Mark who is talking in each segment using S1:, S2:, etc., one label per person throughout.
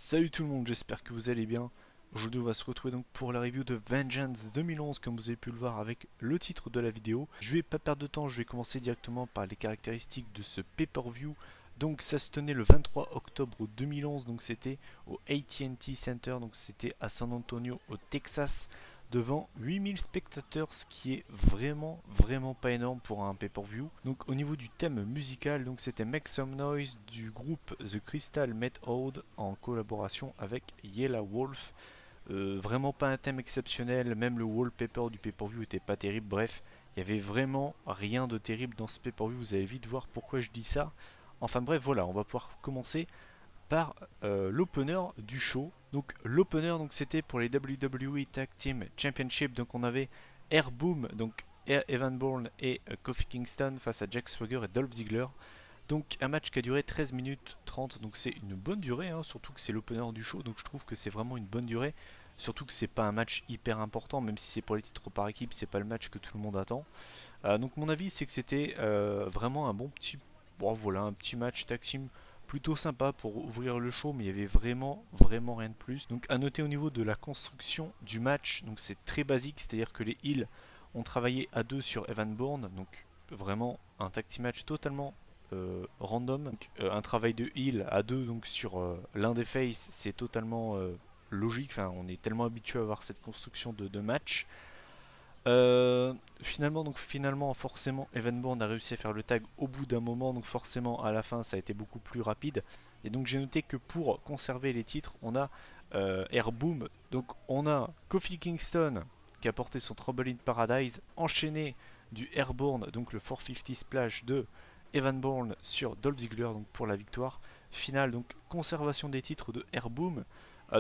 S1: Salut tout le monde, j'espère que vous allez bien. Aujourd'hui on va se retrouver donc pour la review de Vengeance 2011 comme vous avez pu le voir avec le titre de la vidéo. Je vais pas perdre de temps, je vais commencer directement par les caractéristiques de ce pay-per-view. Donc ça se tenait le 23 octobre 2011, donc c'était au AT&T Center, donc c'était à San Antonio au Texas, devant 8000 spectateurs, ce qui est vraiment pas énorme pour un pay-per-view. Donc au niveau du thème musical, donc c'était Make Some Noise du groupe The Crystal Method en collaboration avec Yellow Wolf. Vraiment pas un thème exceptionnel, même le wallpaper du pay-per-view était pas terrible, bref, il y avait vraiment rien de terrible dans ce pay-per-view, vous allez vite voir pourquoi je dis ça. Enfin bref, voilà, on va pouvoir commencer par l'opener du show. Donc l'opener, donc c'était pour les WWE Tag Team Championship. Donc on avait Air Boom, donc Evan Bourne et Kofi Kingston face à Jack Swagger et Dolph Ziggler. Donc un match qui a duré 13 minutes 30, donc c'est une bonne durée, hein, surtout que c'est l'opener du show, donc je trouve que c'est vraiment une bonne durée. Surtout que c'est pas un match hyper important, même si c'est pour les titres par équipe, c'est pas le match que tout le monde attend. Donc mon avis c'est que c'était vraiment un bon petit, bon voilà, un petit match tag team plutôt sympa pour ouvrir le show, mais il y avait vraiment rien de plus. Donc à noter au niveau de la construction du match, donc c'est très basique, c'est-à-dire que les heels ont travaillé à deux sur Evan Bourne, donc vraiment un tag team match totalement random. Donc, un travail de heal à deux donc sur l'un des faces, c'est totalement logique. Enfin, on est tellement habitué à voir cette construction de match. Finalement, forcément, Evan Bourne a réussi à faire le tag au bout d'un moment, donc forcément, à la fin, ça a été beaucoup plus rapide. Et donc, j'ai noté que pour conserver les titres, on a Air Boom. Donc, on a Kofi Kingston qui a porté son Trouble in Paradise, enchaîné du Airborne, donc le 450 splash de Evan Bourne sur Dolph Ziggler, donc pour la victoire finale. Donc, conservation des titres de Air Boom.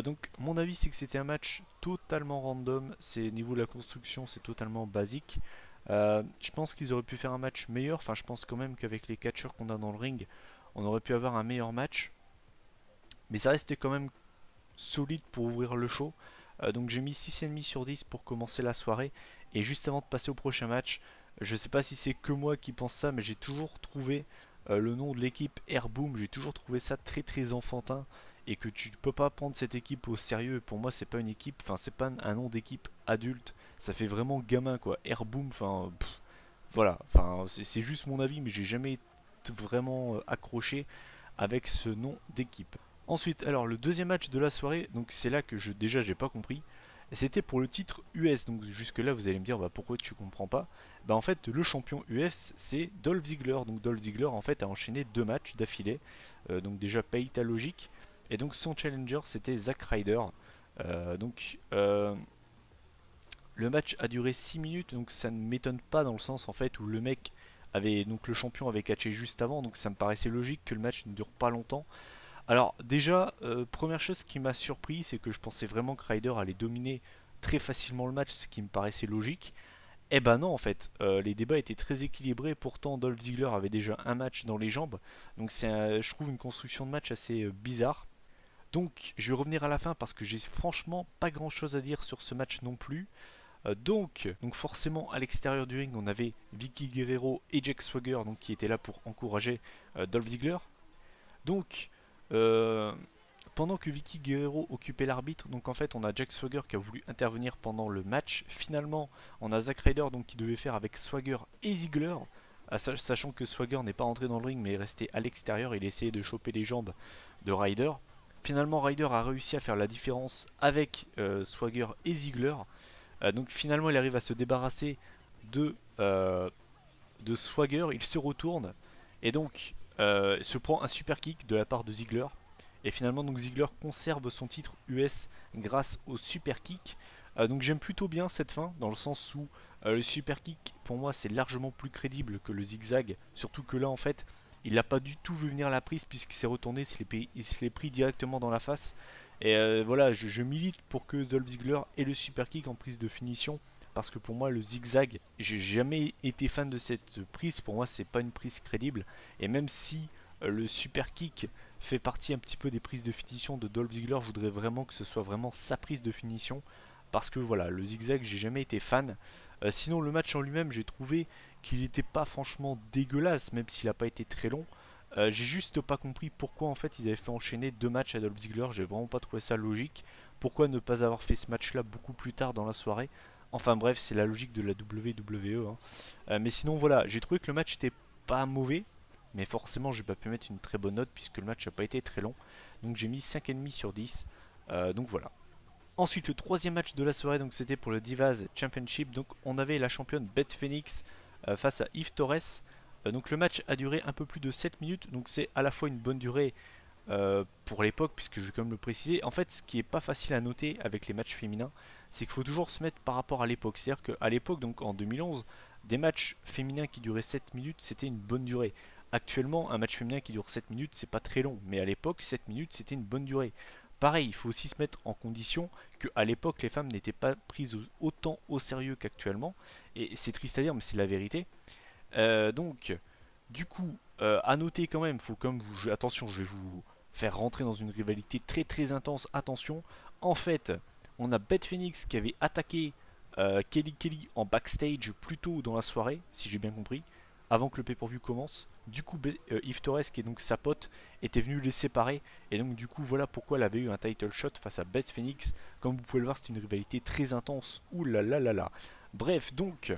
S1: Donc mon avis c'est que c'était un match totalement random, c'est niveau de la construction c'est totalement basique. Je pense qu'ils auraient pu faire un match meilleur, enfin je pense quand même qu'avec les catcheurs qu'on a dans le ring, on aurait pu avoir un meilleur match. Mais ça restait quand même solide pour ouvrir le show. Donc j'ai mis 6,5 sur 10 pour commencer la soirée. Et juste avant de passer au prochain match, je sais pas si c'est que moi qui pense ça, mais j'ai toujours trouvé le nom de l'équipe Airboom, j'ai toujours trouvé ça très enfantin. Et que tu ne peux pas prendre cette équipe au sérieux. Pour moi, c'est pas une équipe, enfin, c'est pas un nom d'équipe adulte. Ça fait vraiment gamin quoi. Airboom, enfin, voilà. Enfin, c'est juste mon avis, mais j'ai jamais été vraiment accroché avec ce nom d'équipe. Ensuite, alors le deuxième match de la soirée, donc c'est là que déjà j'ai pas compris. C'était pour le titre US, donc jusque là vous allez me dire bah, pourquoi tu comprends pas. Bah en fait le champion US c'est Dolph Ziggler, donc Dolph Ziggler en fait a enchaîné deux matchs d'affilée, donc déjà paye ta logique. Et donc son challenger c'était Zack Ryder. Donc le match a duré 6 minutes, donc ça ne m'étonne pas dans le sens en fait où le mec avait, donc le champion avait catché juste avant, donc ça me paraissait logique que le match ne dure pas longtemps. Alors déjà, première chose qui m'a surpris, c'est que je pensais vraiment que Ryder allait dominer très facilement le match, ce qui me paraissait logique. Eh ben non en fait, les débats étaient très équilibrés, pourtant Dolph Ziggler avait déjà un match dans les jambes, donc je trouve une construction de match assez bizarre. Donc je vais revenir à la fin parce que j'ai franchement pas grand chose à dire sur ce match non plus. Donc forcément à l'extérieur du ring on avait Vicky Guerrero et Jack Swagger donc, qui étaient là pour encourager Dolph Ziggler. Donc euh, pendant que Vicky Guerrero occupait l'arbitre, donc en fait on a Jack Swagger qui a voulu intervenir pendant le match. Finalement on a Zack Ryder donc, qui devait faire avec Swagger et Ziggler. Sachant que Swagger n'est pas entré dans le ring mais est resté à l'extérieur, il essayait de choper les jambes de Ryder. Finalement Ryder a réussi à faire la différence avec Swagger et Ziggler. Donc finalement il arrive à se débarrasser de, euh, de Swagger, il se retourne et donc se prend un super kick de la part de Ziggler. Et finalement donc Ziggler conserve son titre US grâce au super kick. Donc j'aime plutôt bien cette fin dans le sens où le super kick pour moi c'est largement plus crédible que le zigzag. Surtout que là en fait il n'a pas du tout vu venir la prise puisqu'il s'est retourné, il se l'est pris directement dans la face. Et voilà, je milite pour que Dolph Ziggler ait le super kick en prise de finition. Parce que pour moi, le zigzag, j'ai jamais été fan de cette prise. Pour moi, c'est pas une prise crédible. Et même si le super kick fait partie un petit peu des prises de finition de Dolph Ziggler, je voudrais vraiment que ce soit vraiment sa prise de finition. Parce que voilà, le zigzag, j'ai jamais été fan. Sinon, le match en lui-même, j'ai trouvé qu'il n'était pas franchement dégueulasse, même s'il n'a pas été très long. J'ai juste pas compris pourquoi en fait ils avaient fait enchaîner deux matchs à Dolph Ziggler. J'ai vraiment pas trouvé ça logique. Pourquoi ne pas avoir fait ce match-là beaucoup plus tard dans la soirée? Enfin bref, c'est la logique de la WWE, hein. Mais sinon voilà, j'ai trouvé que le match était pas mauvais, mais forcément j'ai pas pu mettre une très bonne note puisque le match n'a pas été très long. Donc j'ai mis 5,5 sur 10. Donc voilà. Ensuite, le troisième match de la soirée, donc c'était pour le Divas Championship. Donc on avait la championne Beth Phoenix face à Eve Torres. Donc le match a duré un peu plus de 7 minutes, donc c'est à la fois une bonne durée pour l'époque, puisque je vais quand même le préciser. En fait, ce qui est pas facile à noter avec les matchs féminins, c'est qu'il faut toujours se mettre par rapport à l'époque. C'est-à-dire qu'à l'époque, donc en 2011, des matchs féminins qui duraient 7 minutes, c'était une bonne durée. Actuellement, un match féminin qui dure 7 minutes, c'est pas très long, mais à l'époque, 7 minutes, c'était une bonne durée. Pareil, il faut aussi se mettre en condition qu'à l'époque, les femmes n'étaient pas prises autant au sérieux qu'actuellement. Et c'est triste à dire, mais c'est la vérité. Donc, du coup, à noter quand même, faut comme vous, attention, je vais vous faire rentrer dans une rivalité très très intense. Attention, en fait, on a Beth Phoenix qui avait attaqué Kelly en backstage plus tôt dans la soirée, si j'ai bien compris, avant que le pay-per-view commence. Du coup, Eve Torres, qui est donc sa pote, était venue les séparer. Et donc, du coup, voilà pourquoi elle avait eu un title shot face à Beth Phoenix. Comme vous pouvez le voir, c'est une rivalité très intense. Ouh là là là là. Bref, donc,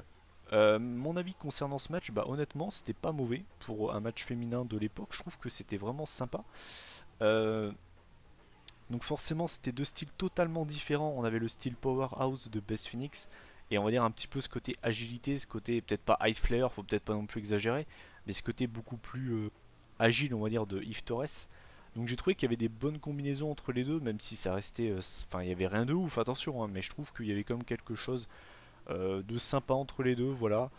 S1: mon avis concernant ce match, bah honnêtement, c'était pas mauvais pour un match féminin de l'époque. Je trouve que c'était vraiment sympa. Euh, donc forcément, c'était deux styles totalement différents. On avait le style powerhouse de Beth Phoenix et on va dire un petit peu ce côté agilité, ce côté peut-être pas high flare, faut peut-être pas non plus exagérer, mais ce côté beaucoup plus agile, on va dire, de Eve Torres. Donc j'ai trouvé qu'il y avait des bonnes combinaisons entre les deux, même si ça restait, enfin il y avait rien de ouf, attention, hein, mais je trouve qu'il y avait quand même quelque chose de sympa entre les deux, voilà.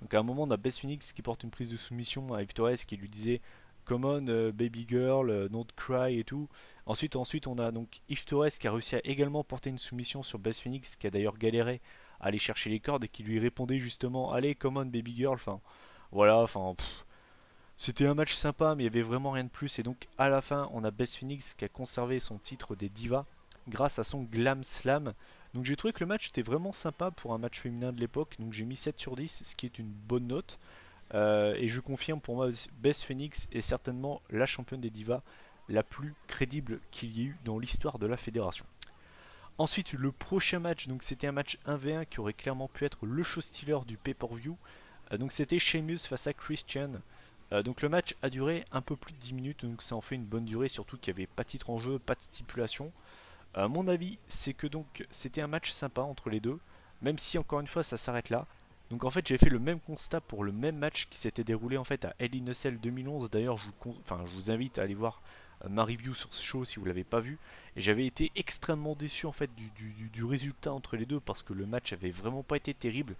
S1: Donc à un moment, on a Beth Phoenix qui porte une prise de soumission à Eve Torres qui lui disait Come on, baby girl, don't cry et tout. Ensuite, on a donc Eve Torres qui a réussi à également porter une soumission sur Beth Phoenix, qui a d'ailleurs galéré à aller chercher les cordes et qui lui répondait justement Allez, come on, baby girl. Enfin, voilà, enfin, c'était un match sympa, mais il y avait vraiment rien de plus. Et donc à la fin, on a Beth Phoenix qui a conservé son titre des divas grâce à son glam slam. Donc j'ai trouvé que le match était vraiment sympa pour un match féminin de l'époque. Donc j'ai mis 7 sur 10, ce qui est une bonne note. Et je confirme, pour moi, Beth Phoenix est certainement la championne des divas la plus crédible qu'il y ait eu dans l'histoire de la fédération. Ensuite, le prochain match, donc c'était un match 1v1 qui aurait clairement pu être le show stealer du pay-per-view. Donc c'était Sheamus face à Christian. Donc le match a duré un peu plus de 10 minutes, donc ça en fait une bonne durée, surtout qu'il n'y avait pas de titre en jeu, pas de stipulation. Mon avis, c'est que donc c'était un match sympa entre les deux, même si encore une fois ça s'arrête là. Donc en fait j'ai fait le même constat pour le même match qui s'était déroulé en fait à Hell in a Cell 2011. D'ailleurs je vous invite à aller voir ma review sur ce show si vous l'avez pas vu. Et j'avais été extrêmement déçu en fait du résultat entre les deux parce que le match avait vraiment pas été terrible.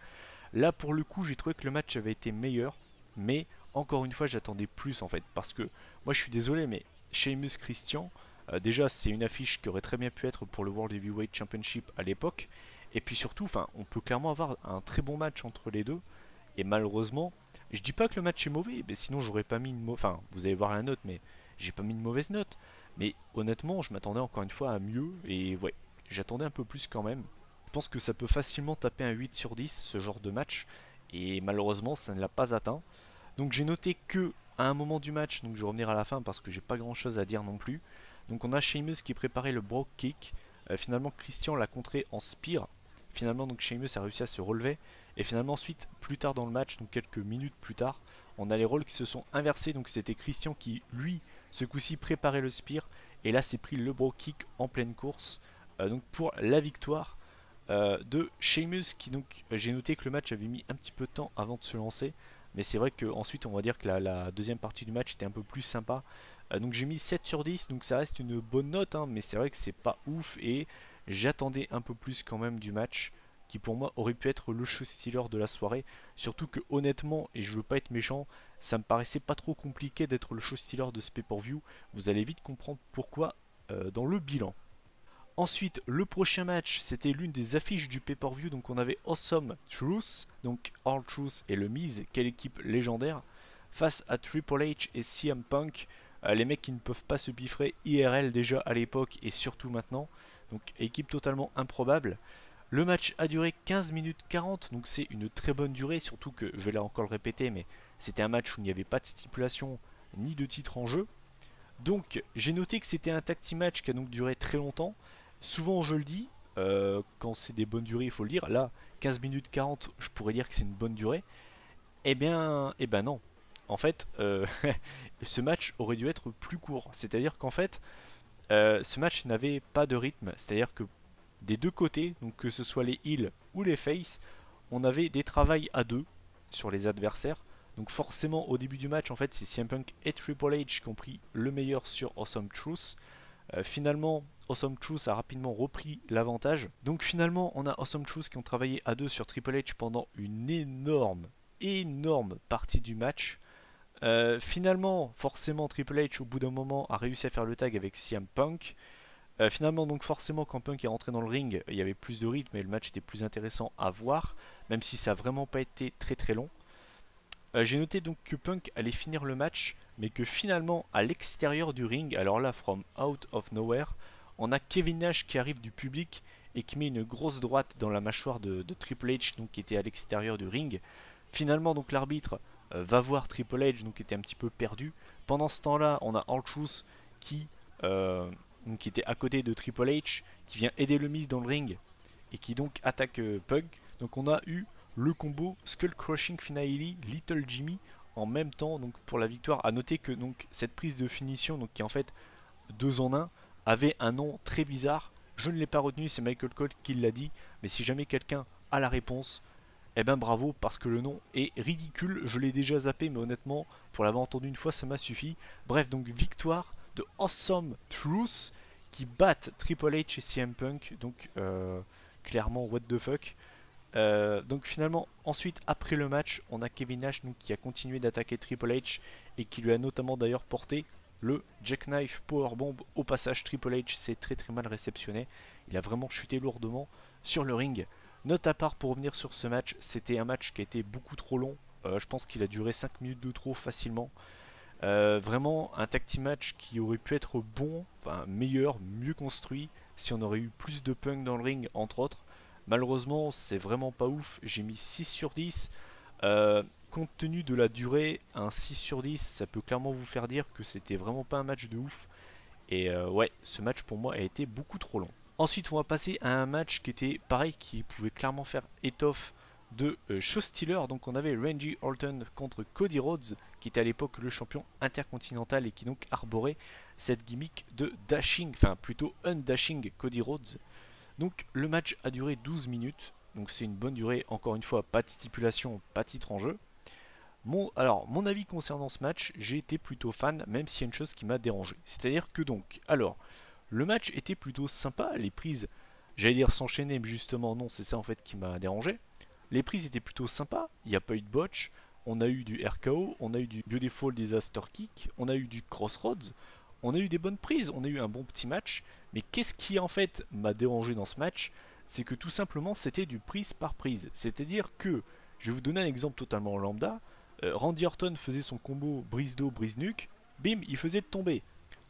S1: Là pour le coup j'ai trouvé que le match avait été meilleur, mais encore une fois j'attendais plus en fait parce que moi je suis désolé mais Sheamus Christian, déjà c'est une affiche qui aurait très bien pu être pour le World Heavyweight Championship à l'époque. Et puis surtout, enfin, on peut clairement avoir un très bon match entre les deux. Et malheureusement, je dis pas que le match est mauvais, mais sinon j'aurais pas mis une enfin, vous allez voir la note, mais j'ai pas mis une mauvaise note. Mais honnêtement, je m'attendais encore une fois à mieux, et ouais, j'attendais un peu plus quand même. Je pense que ça peut facilement taper un 8 sur 10 ce genre de match, et malheureusement ça ne l'a pas atteint. Donc j'ai noté que à un moment du match, donc je vais revenir à la fin parce que j'ai pas grand chose à dire non plus. Donc on a Sheamus qui préparait le Brogue Kick. Finalement Christian l'a contré en spear. Finalement donc Sheamus a réussi à se relever. Et finalement ensuite, plus tard dans le match, donc quelques minutes plus tard, on a les rôles qui se sont inversés. Donc c'était Christian qui, lui, ce coup-ci préparait le spear. Et là c'est pris le Brogue Kick en pleine course. Donc pour la victoire de Sheamus qui donc j'ai noté que le match avait mis un petit peu de temps avant de se lancer. Mais c'est vrai qu'ensuite on va dire que la deuxième partie du match était un peu plus sympa. Donc j'ai mis 7 sur 10, donc ça reste une bonne note, hein, mais c'est vrai que c'est pas ouf et j'attendais un peu plus quand même du match qui pour moi aurait pu être le show stealer de la soirée. Surtout que honnêtement, et je veux pas être méchant, ça me paraissait pas trop compliqué d'être le show stealer de ce pay-per-view. Vous allez vite comprendre pourquoi dans le bilan. Ensuite, le prochain match, c'était l'une des affiches du pay-per-view. Donc on avait Awesome Truth, donc R-Truth et le Miz, quelle équipe légendaire, face à Triple H et CM Punk, les mecs qui ne peuvent pas se piffrer IRL déjà à l'époque et surtout maintenant. Donc équipe totalement improbable. Le match a duré 15 minutes 40, donc c'est une très bonne durée, surtout que, je vais là encore le répéter, mais c'était un match où il n'y avait pas de stipulation, ni de titre en jeu. Donc j'ai noté que c'était un tag team match qui a donc duré très longtemps. Souvent je le dis, quand c'est des bonnes durées il faut le dire. Là 15 minutes 40 je pourrais dire que c'est une bonne durée. Eh ben non. En fait ce match aurait dû être plus court. C'est-à-dire qu'en fait ce match n'avait pas de rythme. C'est-à-dire que des deux côtés, donc que ce soit les heels ou les face, on avait des travails à deux sur les adversaires. Donc forcément au début du match en fait c'est CM Punk et Triple H qui ont pris le meilleur sur Awesome Truth. Finalement Awesome Truth a rapidement repris l'avantage. Donc finalement on a Awesome Truth qui ont travaillé à deux sur Triple H pendant une énorme partie du match. Finalement forcément Triple H au bout d'un moment a réussi à faire le tag avec CM Punk. Finalement donc forcément quand Punk est rentré dans le ring il y avait plus de rythme et le match était plus intéressant à voir, même si ça a vraiment pas été très long. J'ai noté donc que Punk allait finir le match, mais que finalement à l'extérieur du ring, alors là from out of nowhere, on a Kevin Nash qui arrive du public et qui met une grosse droite dans la mâchoire de Triple H, donc qui était à l'extérieur du ring. Finalement donc l'arbitre va voir Triple H, donc qui était un petit peu perdu. Pendant ce temps-là, on a R-Truth qui, qui était à côté de Triple H, qui vient aider le Miz dans le ring et qui donc attaque Punk. Donc on a eu le combo Skull Crushing Finale Little Jimmy en même temps donc pour la victoire. A noter que donc cette prise de finition donc qui est en fait 2 en 1 avait un nom très bizarre. Je ne l'ai pas retenu, c'est Michael Cole qui l'a dit, mais si jamais quelqu'un a la réponse, eh ben bravo parce que le nom est ridicule. Je l'ai déjà zappé mais honnêtement pour l'avoir entendu une fois ça m'a suffi. Bref donc victoire de Awesome Truth qui battent Triple H et CM Punk, donc clairement what the fuck. Donc finalement, ensuite, après le match, on a Kevin Nash donc, qui a continué d'attaquer Triple H et qui lui a notamment d'ailleurs porté le Jackknife Powerbomb. Au passage, Triple H s'est très mal réceptionné. Il a vraiment chuté lourdement sur le ring. Note à part pour revenir sur ce match, c'était un match qui a été beaucoup trop long. Je pense qu'il a duré 5 minutes de trop facilement. Vraiment un tag team match qui aurait pu être bon, enfin meilleur, mieux construit si on aurait eu plus de Punk dans le ring entre autres. Malheureusement c'est vraiment pas ouf, j'ai mis 6 sur 10. Compte tenu de la durée, un 6 sur 10 ça peut clairement vous faire dire que c'était vraiment pas un match de ouf. Et ouais, ce match pour moi a été beaucoup trop long. Ensuite on va passer à un match qui était pareil, qui pouvait clairement faire étoffe de Show Stealer. Donc on avait Randy Orton contre Cody Rhodes, qui était à l'époque le champion intercontinental et qui donc arborait cette gimmick de dashing, enfin plutôt undashing Cody Rhodes. Donc le match a duré 12 minutes, donc c'est une bonne durée, encore une fois pas de stipulation, pas de titre en jeu. Alors mon avis concernant ce match, j'ai été plutôt fan, même s'il y a une chose qui m'a dérangé. C'est-à-dire que donc, alors, le match était plutôt sympa, les prises, j'allais dire s'enchaîner, mais justement non, c'est ça en fait qui m'a dérangé. Les prises étaient plutôt sympas, il n'y a pas eu de botch, on a eu du RKO, on a eu du Beautiful Disaster Kick, on a eu du Crossroads, on a eu des bonnes prises, on a eu un bon petit match, mais qu'est-ce qui en fait m'a dérangé dans ce match? C'est que tout simplement c'était du prise par prise. C'est-à-dire que, je vais vous donner un exemple totalement lambda, Randy Orton faisait son combo brise d'eau, brise nuque, bim, il faisait le tomber.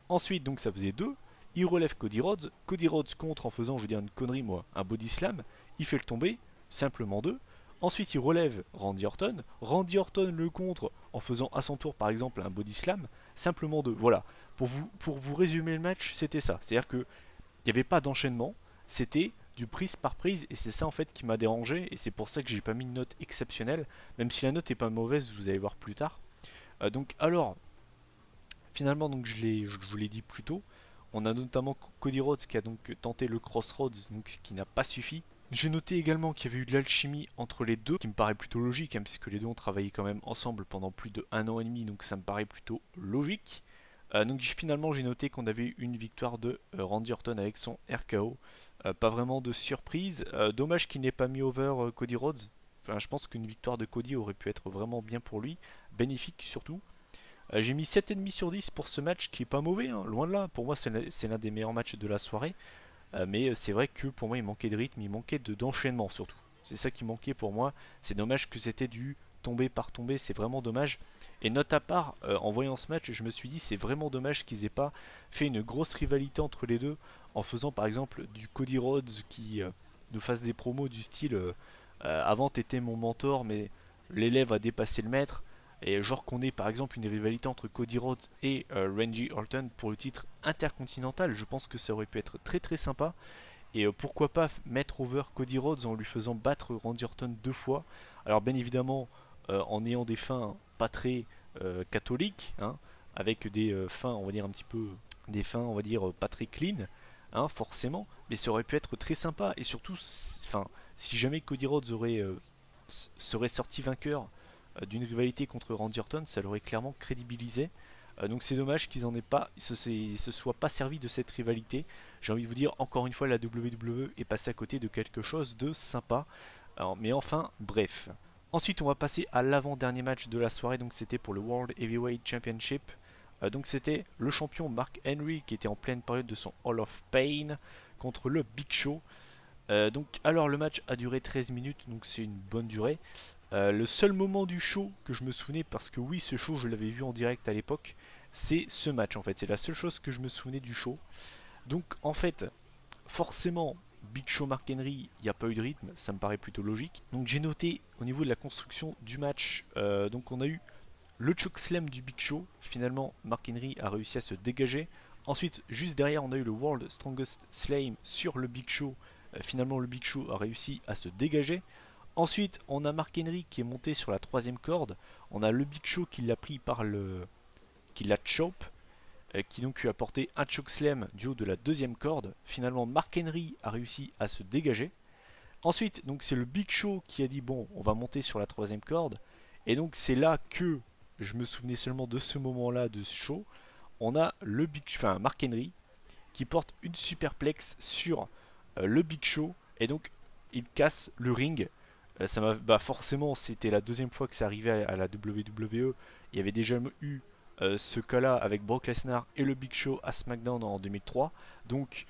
S1: Ensuite, donc ça faisait 2, il relève Cody Rhodes contre en faisant, je veux dire une connerie moi, un body slam, il fait le tomber, simplement 2. Ensuite, il relève Randy Orton le contre en faisant à son tour par exemple un body slam, simplement 2. Voilà, pour vous résumer le match, c'était ça. C'est-à-dire que il n'y avait pas d'enchaînement, c'était du prise par prise, et c'est ça en fait qui m'a dérangé, et c'est pour ça que j'ai pas mis une note exceptionnelle, même si la note est pas mauvaise, vous allez voir plus tard. Donc alors, finalement, donc je vous l'ai dit plus tôt, on a notamment Cody Rhodes qui a donc tenté le Crossroads, donc ce qui n'a pas suffi. J'ai noté également qu'il y avait eu de l'alchimie entre les deux, qui me paraît plutôt logique, hein, puisque les deux ont travaillé quand même ensemble pendant plus de 1 an et demi, donc ça me paraît plutôt logique. Donc finalement j'ai noté qu'on avait eu une victoire de Randy Orton avec son RKO. Pas vraiment de surprise. Dommage qu'il n'ait pas mis over Cody Rhodes. Enfin, je pense qu'une victoire de Cody aurait pu être vraiment bien pour lui. Bénéfique surtout. J'ai mis 7,5 sur 10 pour ce match qui est pas mauvais, hein, loin de là. Pour moi c'est l'un des meilleurs matchs de la soirée. Mais c'est vrai que pour moi il manquait de rythme, il manquait d'enchaînement surtout. C'est ça qui manquait pour moi. C'est dommage que c'était du tombé par tombé, c'est vraiment dommage. Et note à part, en voyant ce match, je me suis dit c'est vraiment dommage qu'ils aient pas fait une grosse rivalité entre les deux en faisant par exemple du Cody Rhodes qui nous fasse des promos du style avant t'étais mon mentor mais l'élève a dépassé le maître. Et genre qu'on ait par exemple une rivalité entre Cody Rhodes et Randy Orton pour le titre intercontinental, je pense que ça aurait pu être très très sympa. Et pourquoi pas mettre over Cody Rhodes en lui faisant battre Randy Orton 2 fois. Alors bien évidemment en ayant des fins pas très catholiques, hein, avec des fins on va dire un petit peu des fins on va dire pas très clean, hein, forcément, mais ça aurait pu être très sympa. Et surtout enfin si jamais Cody Rhodes serait sorti vainqueur d'une rivalité contre Randy Orton, ça l'aurait clairement crédibilisé. Donc c'est dommage qu'ils en aient pas, se soient pas servi de cette rivalité. J'ai envie de vous dire encore une fois, la WWE est passée à côté de quelque chose de sympa. Alors, mais enfin, bref. Ensuite, on va passer à l'avant-dernier match de la soirée. Donc c'était pour le World Heavyweight Championship. Donc c'était le champion Mark Henry qui était en pleine période de son Hall of Pain contre le Big Show. Donc alors le match a duré 13 minutes, donc c'est une bonne durée. Le seul moment du show que je me souvenais, parce que oui, ce show je l'avais vu en direct à l'époque, c'est ce match en fait. C'est la seule chose que je me souvenais du show. Donc en fait, forcément, Big Show Mark Henry, il n'y a pas eu de rythme, ça me paraît plutôt logique. Donc j'ai noté au niveau de la construction du match, donc on a eu le chokeslam du Big Show. Finalement, Mark Henry a réussi à se dégager. Ensuite, juste derrière, on a eu le World Strongest Slam sur le Big Show. Finalement, le Big Show a réussi à se dégager. Ensuite, on a Mark Henry qui est monté sur la troisième corde. On a le Big Show qui l'a pris par le... qui l'a chope, qui donc lui a porté un chokeslam du haut de la deuxième corde. Finalement, Mark Henry a réussi à se dégager. Ensuite, donc c'est le Big Show qui a dit bon, on va monter sur la troisième corde. Et donc c'est là que je me souvenais seulement de ce moment-là de ce show. On a le Mark Henry qui porte une superplex sur le Big Show et donc il casse le ring. Forcément, c'était la deuxième fois que ça arrivait à la WWE. Il y avait déjà eu ce cas-là avec Brock Lesnar et le Big Show à SmackDown en 2003. Donc,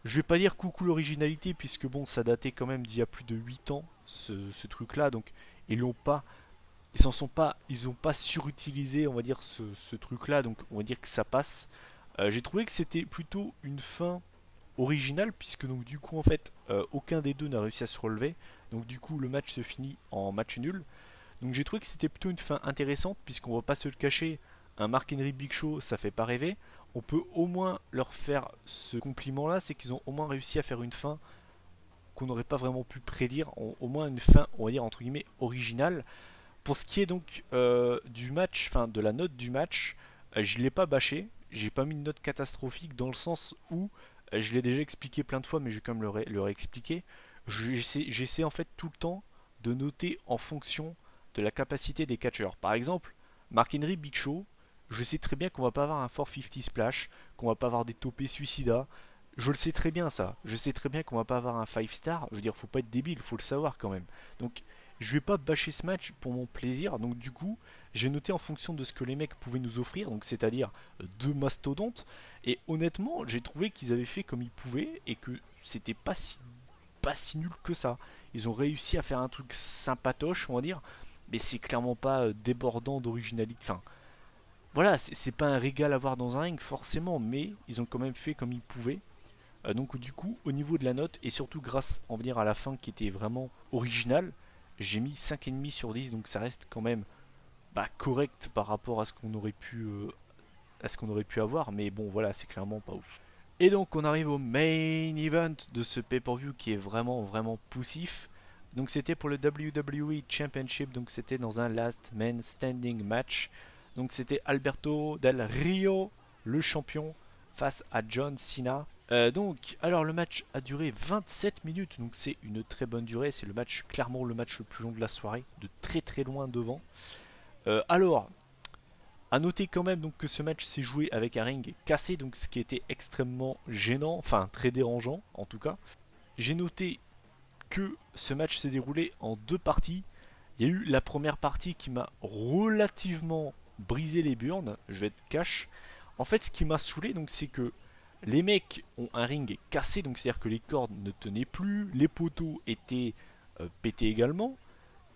S1: je vais pas dire coucou l'originalité, puisque bon, ça datait quand même d'il y a plus de 8 ans, ce truc-là. Donc, ils l'ont pas, ils ont pas surutilisé, on va dire, ce truc-là. Donc, on va dire que ça passe. J'ai trouvé que c'était plutôt une fin originale, puisque donc du coup en fait aucun des deux n'a réussi à se relever, donc du coup le match se finit en match nul. Donc j'ai trouvé que c'était plutôt une fin intéressante, puisqu'on va pas se le cacher, un Mark Henry Big Show ça fait pas rêver. On peut au moins leur faire ce compliment là, c'est qu'ils ont au moins réussi à faire une fin qu'on n'aurait pas vraiment pu prédire, au moins une fin on va dire entre guillemets originale. Pour ce qui est donc du match, enfin de la note du match, je l'ai pas bâché, j'ai pas mis une note catastrophique dans le sens où je l'ai déjà expliqué plein de fois, mais je vais quand même le réexpliquer. J'essaie en fait tout le temps de noter en fonction de la capacité des catcheurs. Par exemple, Mark Henry Big Show, je sais très bien qu'on va pas avoir un 450 splash, qu'on va pas avoir des topés suicidas. Je le sais très bien ça. Je sais très bien qu'on va pas avoir un 5 star. Je veux dire, faut pas être débile, faut le savoir quand même. Donc, je vais pas bâcher ce match pour mon plaisir. Donc, du coup, j'ai noté en fonction de ce que les mecs pouvaient nous offrir, donc c'est-à-dire deux mastodontes. Et honnêtement, j'ai trouvé qu'ils avaient fait comme ils pouvaient et que c'était pas si nul que ça. Ils ont réussi à faire un truc sympatoche, on va dire, mais c'est clairement pas débordant d'originalité. Enfin, voilà, c'est pas un régal à voir dans un ring forcément, mais ils ont quand même fait comme ils pouvaient. Donc du coup, au niveau de la note, et surtout grâce, on va dire, à la fin qui était vraiment originale, j'ai mis 5,5 sur 10, donc ça reste quand même correct par rapport à ce qu'on aurait pu avoir, mais bon voilà, c'est clairement pas ouf. Et donc on arrive au main event de ce pay-per-view qui est vraiment vraiment poussif. Donc c'était pour le WWE Championship, donc c'était dans un last man standing match. Donc c'était Alberto Del Rio, le champion, face à John Cena. Alors le match a duré 27 minutes, donc c'est une très bonne durée. C'est clairement le match le plus long de la soirée, de très très loin devant. Alors, à noter quand même donc que ce match s'est joué avec un ring cassé, donc ce qui était extrêmement gênant, enfin très dérangeant en tout cas. J'ai noté que ce match s'est déroulé en deux parties. Il y a eu la première partie qui m'a relativement brisé les burnes, je vais être cash. En fait, ce qui m'a saoulé, donc, c'est que les mecs ont un ring cassé, donc c'est-à-dire que les cordes ne tenaient plus, les poteaux étaient pétés également,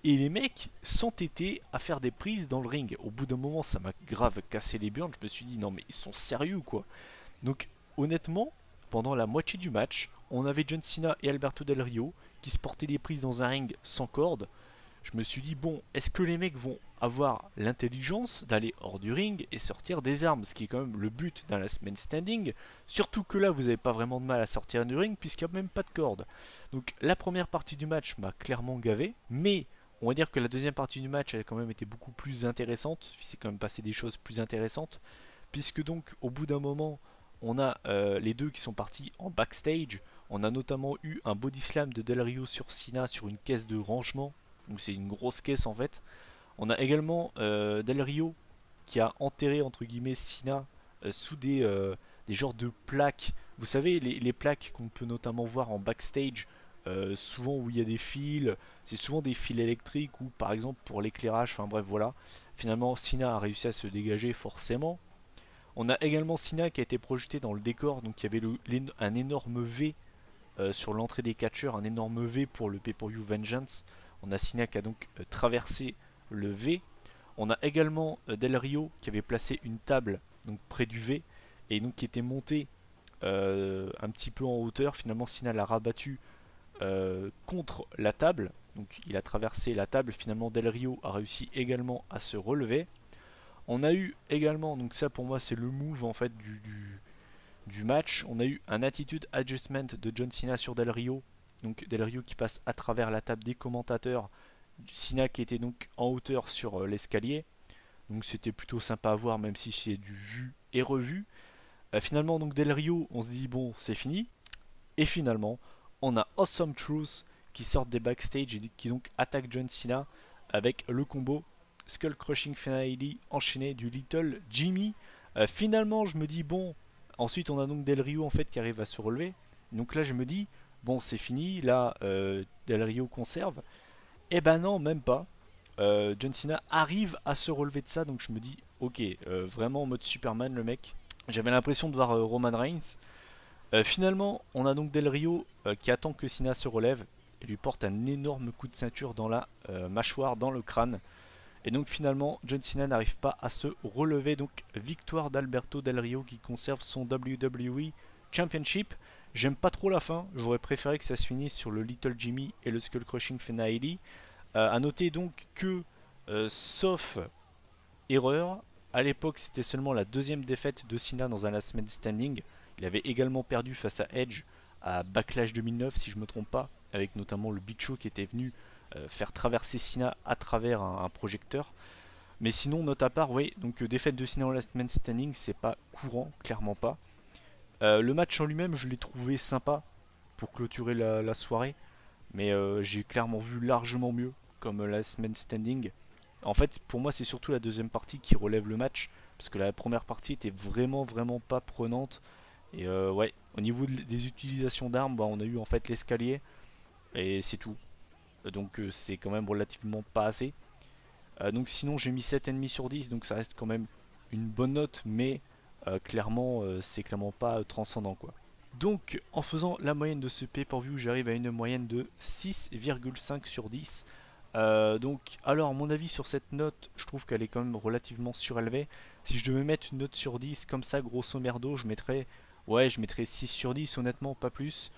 S1: et les mecs s'entêtaient à faire des prises dans le ring. Au bout d'un moment, ça m'a grave cassé les burnes. Je me suis dit, non mais ils sont sérieux ou quoi? Donc honnêtement, pendant la moitié du match, on avait John Cena et Alberto Del Rio qui se portaient des prises dans un ring sans corde. je me suis dit, bon, est-ce que les mecs vont avoir l'intelligence d'aller hors du ring et sortir des armes, ce qui est quand même le but d'un last man standing, surtout que là vous n'avez pas vraiment de mal à sortir du ring puisqu'il n'y a même pas de corde. Donc la première partie du match m'a clairement gavé, mais on va dire que la deuxième partie du match a quand même été beaucoup plus intéressante, il s'est quand même passé des choses plus intéressantes, puisque donc au bout d'un moment on a les deux qui sont partis en backstage. On a notamment eu un body slam de Del Rio sur Cena sur une caisse de rangement, donc c'est une grosse caisse en fait. On a également Del Rio qui a enterré entre guillemets Cena sous des genres de plaques. Vous savez, les plaques qu'on peut notamment voir en backstage, souvent où il y a des fils, c'est souvent des fils électriques ou par exemple pour l'éclairage, enfin bref voilà. Finalement, Cena a réussi à se dégager forcément. On a également Cena qui a été projeté dans le décor, donc il y avait un énorme V sur l'entrée des catcheurs, un énorme V pour le pay-per-view Vengeance. On a Cena qui a donc traversé le V. On a également Del Rio qui avait placé une table donc près du V et donc qui était monté un petit peu en hauteur. Finalement, Cena l'a rabattu contre la table. Donc il a traversé la table. Finalement, Del Rio a réussi également à se relever. On a eu également, donc ça pour moi c'est le move en fait du match. On a eu un attitude adjustment de John Cena sur Del Rio. Donc Del Rio qui passe à travers la table des commentateurs. Cena qui était donc en hauteur sur l'escalier. Donc c'était plutôt sympa à voir même si c'est du vu et revu. Finalement donc Del Rio on se dit bon c'est fini. Et finalement on a Awesome Truth qui sort des backstage et qui donc attaque John Cena avec le combo Skull Crushing Finale enchaîné du Little Jimmy. Finalement je me dis bon, ensuite on a donc Del Rio en fait qui arrive à se relever. Donc là je me dis bon c'est fini, là Del Rio conserve. Et ben non même pas. John Cena arrive à se relever de ça, donc je me dis ok, vraiment en mode Superman le mec. J'avais l'impression de voir Roman Reigns. Finalement on a donc Del Rio qui attend que Cena se relève et lui porte un énorme coup de ceinture dans la mâchoire, dans le crâne. Et donc finalement, John Cena n'arrive pas à se relever. Donc victoire d'Alberto Del Rio qui conserve son WWE Championship. J'aime pas trop la fin. J'aurais préféré que ça se finisse sur le Little Jimmy et le Skull Crushing Finale. A noter donc que, sauf erreur, à l'époque c'était seulement la deuxième défaite de Cena dans un Last Man Standing. Il avait également perdu face à Edge à Backlash 2009 si je me trompe pas, avec notamment le Big Show qui était venu faire traverser Cena à travers un projecteur. Mais sinon, note à part, oui, donc défaite de Cena en Last Man Standing, c'est pas courant, clairement pas. Le match en lui-même, je l'ai trouvé sympa pour clôturer la soirée, mais j'ai clairement vu largement mieux comme Last Man Standing. En fait, pour moi, c'est surtout la deuxième partie qui relève le match, parce que la première partie était vraiment pas prenante. Et ouais, au niveau des utilisations d'armes, bah, on a eu en fait l'escalier, et c'est tout. Donc c'est quand même relativement pas assez. Donc sinon j'ai mis 7,5 sur 10, donc ça reste quand même une bonne note, mais clairement c'est clairement pas transcendant quoi. Donc en faisant la moyenne de ce pay-per-view, j'arrive à une moyenne de 6,5 sur 10. Donc alors mon avis sur cette note, je trouve qu'elle est quand même relativement surélevée. Si je devais mettre une note sur 10 comme ça grosso merdo, je mettrais 6 sur 10 honnêtement, pas plus.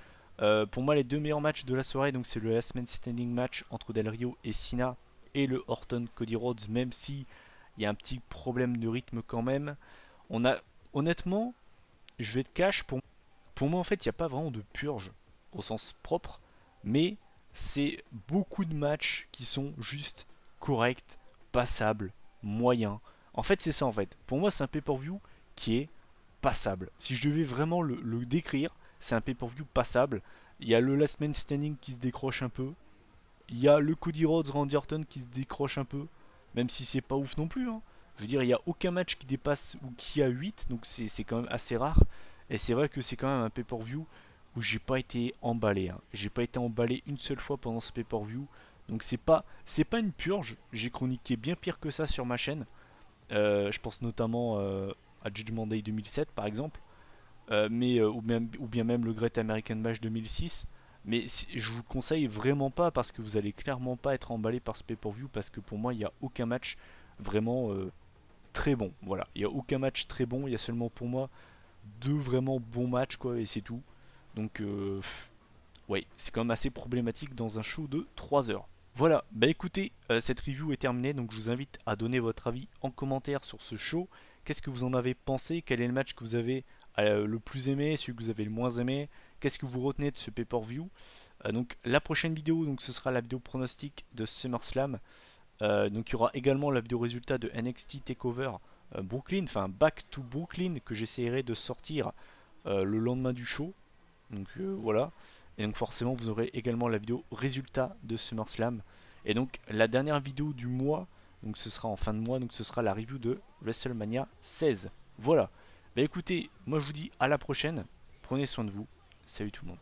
S1: Pour moi les deux meilleurs matchs de la soirée, donc c'est le Last Man Standing match entre Del Rio et Cena et le Orton Cody Rhodes, même si il y a un petit problème de rythme quand même. On a honnêtement, je vais être cash, pour moi en fait il n'y a pas vraiment de purge au sens propre, mais c'est beaucoup de matchs qui sont juste corrects, passables, moyens. En fait c'est ça en fait. Pour moi c'est un pay-per-view qui est passable. Si je devais vraiment le décrire, c'est un pay-per-view passable. Il y a le Last Man Standing qui se décroche un peu. Il y a le Cody Rhodes Randy Orton qui se décroche un peu. Même si c'est pas ouf non plus. Hein. Je veux dire, il n'y a aucun match qui dépasse ou qui a 8. Donc c'est quand même assez rare. Et c'est vrai que c'est quand même un pay-per-view où j'ai pas été emballé. Hein. J'ai pas été emballé une seule fois pendant ce pay-per-view. Donc c'est pas une purge. J'ai chroniqué bien pire que ça sur ma chaîne. Je pense notamment à Judgment Day 2007 par exemple. Ou bien même le Great American Bash 2006. Mais je vous le conseille vraiment pas parce que vous allez clairement pas être emballé par ce pay-per-view parce que pour moi il n'y a aucun match vraiment très bon. Voilà, il n'y a aucun match très bon, il y a seulement pour moi deux vraiment bons matchs quoi et c'est tout. Donc ouais, c'est quand même assez problématique dans un show de 3 heures. Voilà, bah écoutez, cette review est terminée, donc je vous invite à donner votre avis en commentaire sur ce show. Qu'est-ce que vous en avez pensé? Quel est le match que vous avez le plus aimé, celui que vous avez le moins aimé? Qu'est-ce que vous retenez de ce pay-per-view? Donc la prochaine vidéo, donc ce sera la vidéo pronostic de SummerSlam. Donc il y aura également la vidéo résultat de NXT Takeover Brooklyn, enfin Back to Brooklyn, que j'essaierai de sortir le lendemain du show. Donc voilà. Et donc forcément vous aurez également la vidéo résultat de SummerSlam. Et donc la dernière vidéo du mois, donc ce sera en fin de mois, donc ce sera la review de WrestleMania 16. Voilà. Bah écoutez, moi je vous dis à la prochaine. Prenez soin de vous. Salut tout le monde.